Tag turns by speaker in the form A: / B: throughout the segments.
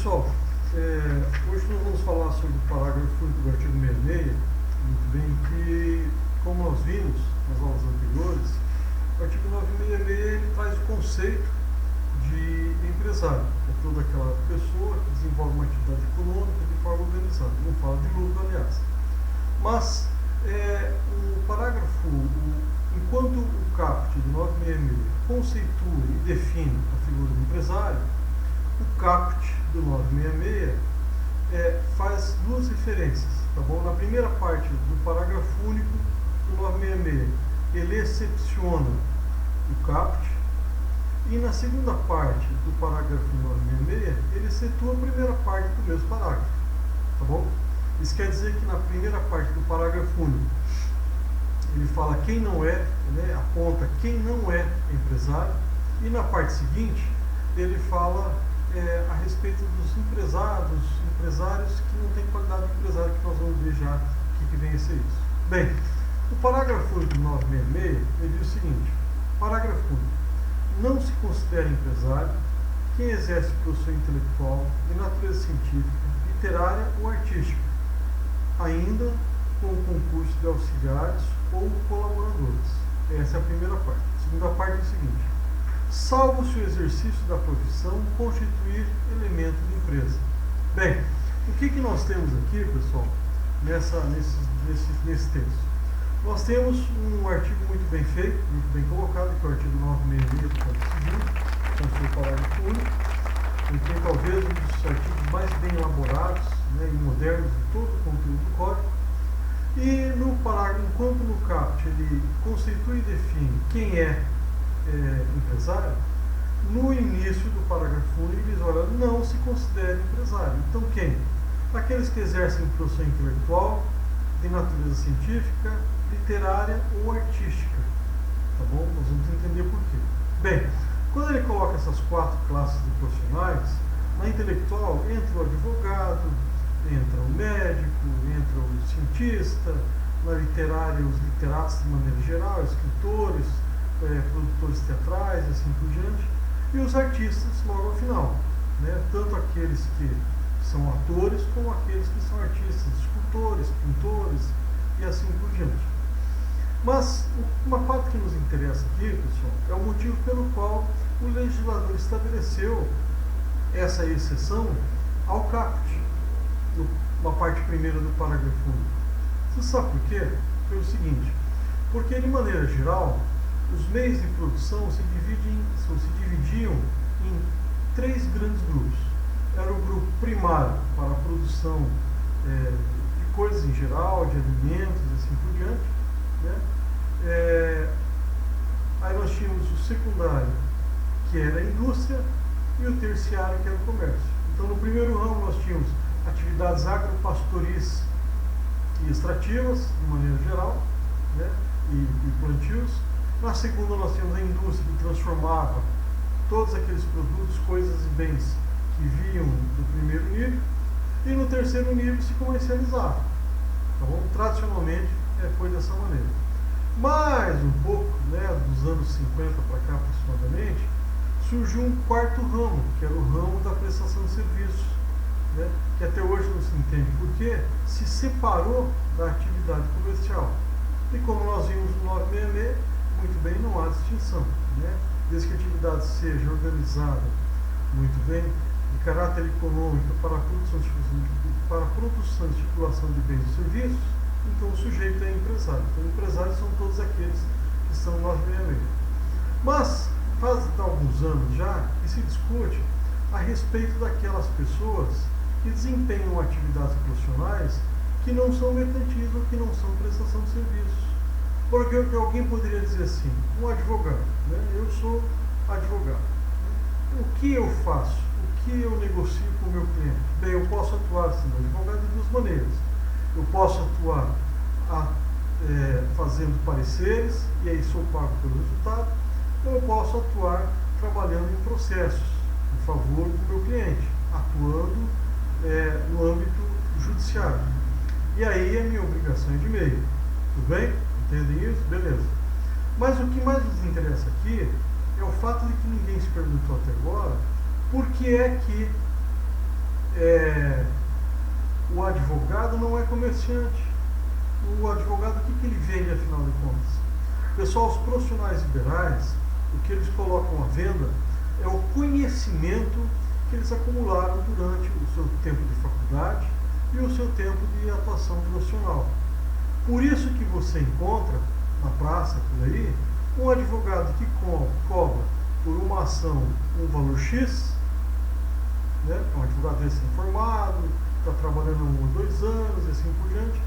A: pessoal, hoje nós vamos falar sobre o parágrafo único do artigo 66, muito bem, que, como nós vimos nas aulas anteriores, o artigo 966 ele traz o conceito de empresário, que é toda aquela pessoa que desenvolve uma atividade econômica de forma organizada, não fala de lucro, aliás. Mas o parágrafo, enquanto o caput do 966 conceitua e define a figura do empresário, o caput do 966 faz duas referências, tá bom? Na primeira parte do parágrafo único do 966, ele excepciona o caput, e na segunda parte do parágrafo 966, ele excetua a primeira parte do mesmo parágrafo, tá bom? Isso quer dizer que na primeira parte do parágrafo único, ele fala quem não é, né, aponta quem não é empresário, e na parte seguinte, ele fala a respeito dos empresários que não têm qualidade de empresário, que nós vamos ver já o que vem a ser isso. Bem, o parágrafo único do 966, ele diz o seguinte: parágrafo único. Não se considera empresário quem exerce profissão intelectual de natureza científica, literária ou artística, ainda com o concurso de auxiliares ou colaboradores. Essa é a primeira parte. A segunda parte é o seguinte: salvo se o exercício da profissão constituir elemento de empresa. Bem, o que nós temos aqui, pessoal, nesse texto? Nós temos um artigo muito bem feito, muito bem colocado, que é o artigo 966 do Código Civil, com o seu parágrafo único, que tem talvez um dos artigos mais bem elaborados, né, e modernos de todo o conteúdo do Código. E no parágrafo, enquanto no caput ele conceitua e define quem é empresário, no início do parágrafo único ele diz: olha, não se considera empresário. Então quem? Aqueles que exercem profissão intelectual de natureza científica, literária ou artística, tá bom? Nós vamos entender por quê. Bem, quando ele coloca essas quatro classes de profissionais, na intelectual entra o advogado, entra o médico, entra o cientista, na literária os literatos de maneira geral, escritores, produtores teatrais e assim por diante, e os artistas logo ao final, né? Tanto aqueles que são atores como aqueles que são artistas, escultores, pintores e assim por diante. Mas uma parte que nos interessa aqui, pessoal, é o motivo pelo qual o legislador estabeleceu essa exceção ao caput, na parte primeira do parágrafo único. Você sabe por quê? Pelo seguinte: porque de maneira geral os meios de produção se dividiam em três grandes grupos. Era o grupo primário para a produção de coisas em geral, de alimentos e assim por diante, né? Aí nós tínhamos o secundário, que era a indústria, e o terciário, que era o comércio. Então no primeiro ramo nós tínhamos atividades agropastoris e extrativas, de maneira geral, né? e plantios. Na segunda nós tínhamos a indústria, que transformava todos aqueles produtos, coisas e bens que vinham do primeiro nível, e no terceiro nível se comercializava, tá bom? Tradicionalmente foi dessa maneira. Mais um pouco, né, dos anos 50 para cá aproximadamente, surgiu um quarto ramo, que era o ramo da prestação de serviços, né, que até hoje não se entende porque se separou da atividade comercial. E como nós vimos no 966, muito bem, não há distinção, né? Desde que a atividade seja organizada muito bem, de caráter econômico, para a produção e circulação de bens e serviços, então o sujeito é empresário. Então empresários são todos aqueles que estão no 966. Mas faz alguns anos já que se discute a respeito daquelas pessoas que desempenham atividades profissionais que não são mercantis ou que não são prestação de serviços. Porque alguém poderia dizer assim: um advogado, né? Eu sou advogado. O que eu faço? O que eu negocio com o meu cliente? Bem, eu posso atuar sendo advogado de duas maneiras. Eu posso atuar fazendo pareceres, e aí sou pago pelo resultado, ou eu posso atuar trabalhando em processos em favor do meu cliente, atuando no âmbito judiciário. E aí a minha obrigação é de meio. Tudo bem? Entendem isso? Beleza. Mas o que mais nos interessa aqui é o fato de que ninguém se perguntou até agora por que é que o advogado não é comerciante. O advogado, o que ele vende, afinal de contas? Pessoal, os profissionais liberais, o que eles colocam à venda é o conhecimento que eles acumularam durante o seu tempo de faculdade e o seu tempo de atuação profissional. Por isso que você encontra na praça, por aí, um advogado que cobra por uma ação um valor X, né? Um advogado recém-formado, está trabalhando há 1 ou 2 anos e assim por diante,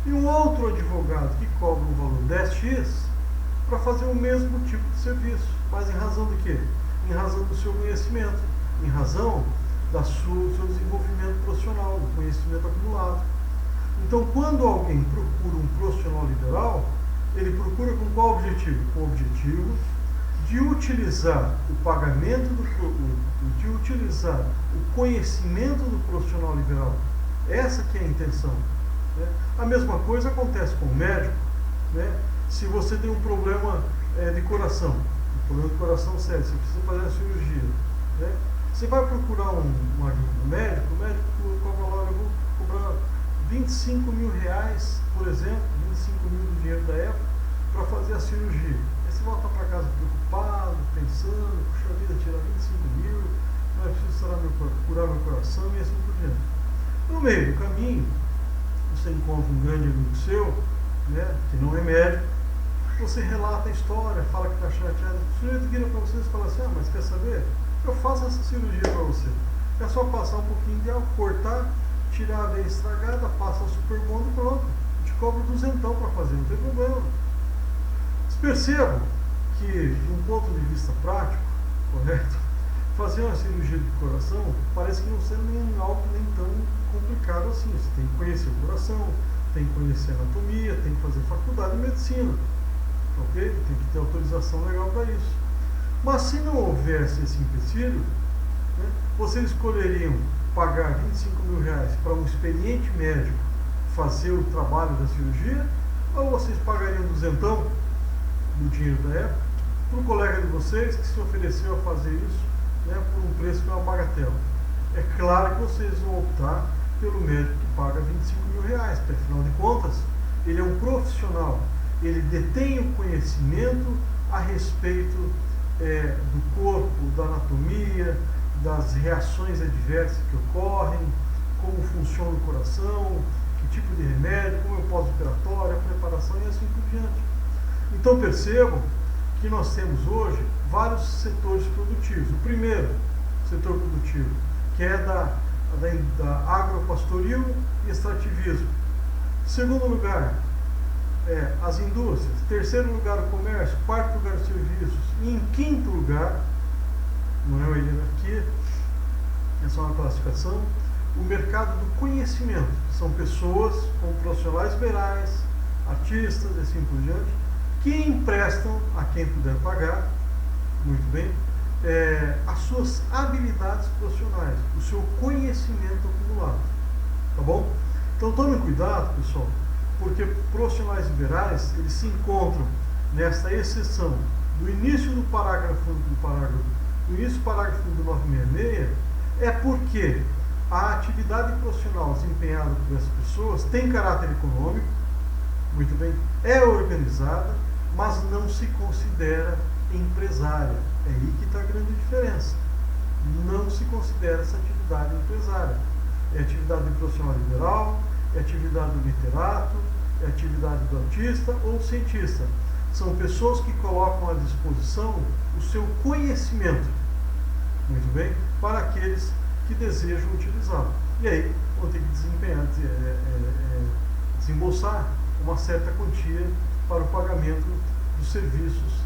A: e um outro advogado que cobra um valor 10x para fazer o mesmo tipo de serviço. Mas em razão de quê? Em razão do seu conhecimento, em razão do seu desenvolvimento profissional, do conhecimento acumulado. Então, quando alguém procura um profissional liberal, ele procura com qual objetivo? Com o objetivo de utilizar o pagamento de utilizar o conhecimento do profissional liberal. Essa que é a intenção. Né? A mesma coisa acontece com o médico. Né? Se você tem um problema de coração, um problema de coração sério, você precisa fazer a cirurgia. Né? Você vai procurar um médico, o médico cobra lá, eu vou cobrar R$25 mil, por exemplo, 25 mil do dinheiro da época, para fazer a cirurgia. Aí você volta para casa preocupado, pensando, puxa vida, tirar 25 mil, não é preciso curar meu coração e assim por diante. No meio do caminho, você encontra um grande amigo seu, né, que não é médico, você relata a história, fala que está chateado, o sujeito vira para vocês e fala assim, mas quer saber? Eu faço essa cirurgia para você. É só passar um pouquinho de álcool, cortar, tirar a veia estragada, passa o super bond e pronto. Te cobro $200 para fazer, não tem problema. Vocês percebam que, de um ponto de vista prático, correto, fazer uma cirurgia de coração parece que não sendo algo nem tão complicado assim. Você tem que conhecer o coração, tem que conhecer a anatomia, tem que fazer faculdade de medicina, ok? Tem que ter autorização legal para isso. Mas se não houvesse esse empecilho, né, vocês escolheriam pagar R$25 mil para um experiente médico fazer o trabalho da cirurgia, ou vocês pagariam $200 do dinheiro da época para um colega de vocês que se ofereceu a fazer isso, né, por um preço que é uma bagatela? É claro que vocês vão optar pelo médico que paga R$25 mil, porque afinal de contas ele é um profissional, ele detém o conhecimento a respeito do corpo, da anatomia, das reações adversas que ocorrem, como funciona o coração, que tipo de remédio, como é o pós-operatório, a preparação e assim por diante. Então percebam que nós temos hoje vários setores produtivos. O primeiro setor produtivo, que é da agropastoril e extrativismo. Segundo lugar, as indústrias. Terceiro lugar, o comércio. Quarto lugar, os serviços. E em quinto lugar, não é uma hierarquia, é só uma classificação, o mercado do conhecimento, que são pessoas como profissionais liberais, artistas e assim por diante, que emprestam a quem puder pagar, muito bem, as suas habilidades profissionais, o seu conhecimento acumulado. Tá bom? Então tome cuidado, pessoal, porque profissionais liberais, eles se encontram nesta exceção do início do parágrafo do 966, é porque a atividade profissional desempenhada por essas pessoas tem caráter econômico, muito bem, é organizada, mas não se considera empresária. É aí que está a grande diferença. Não se considera essa atividade empresária. É atividade do profissional liberal, é atividade do literato, é atividade do artista ou cientista. São pessoas que colocam à disposição o seu conhecimento, muito bem, para aqueles que desejam utilizá-lo. E aí vão ter que desembolsar uma certa quantia para o pagamento dos serviços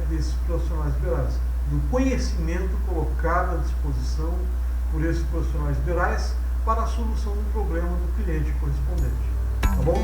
A: desses profissionais liberais, do conhecimento colocado à disposição por esses profissionais liberais para a solução do problema do cliente correspondente. Tá bom?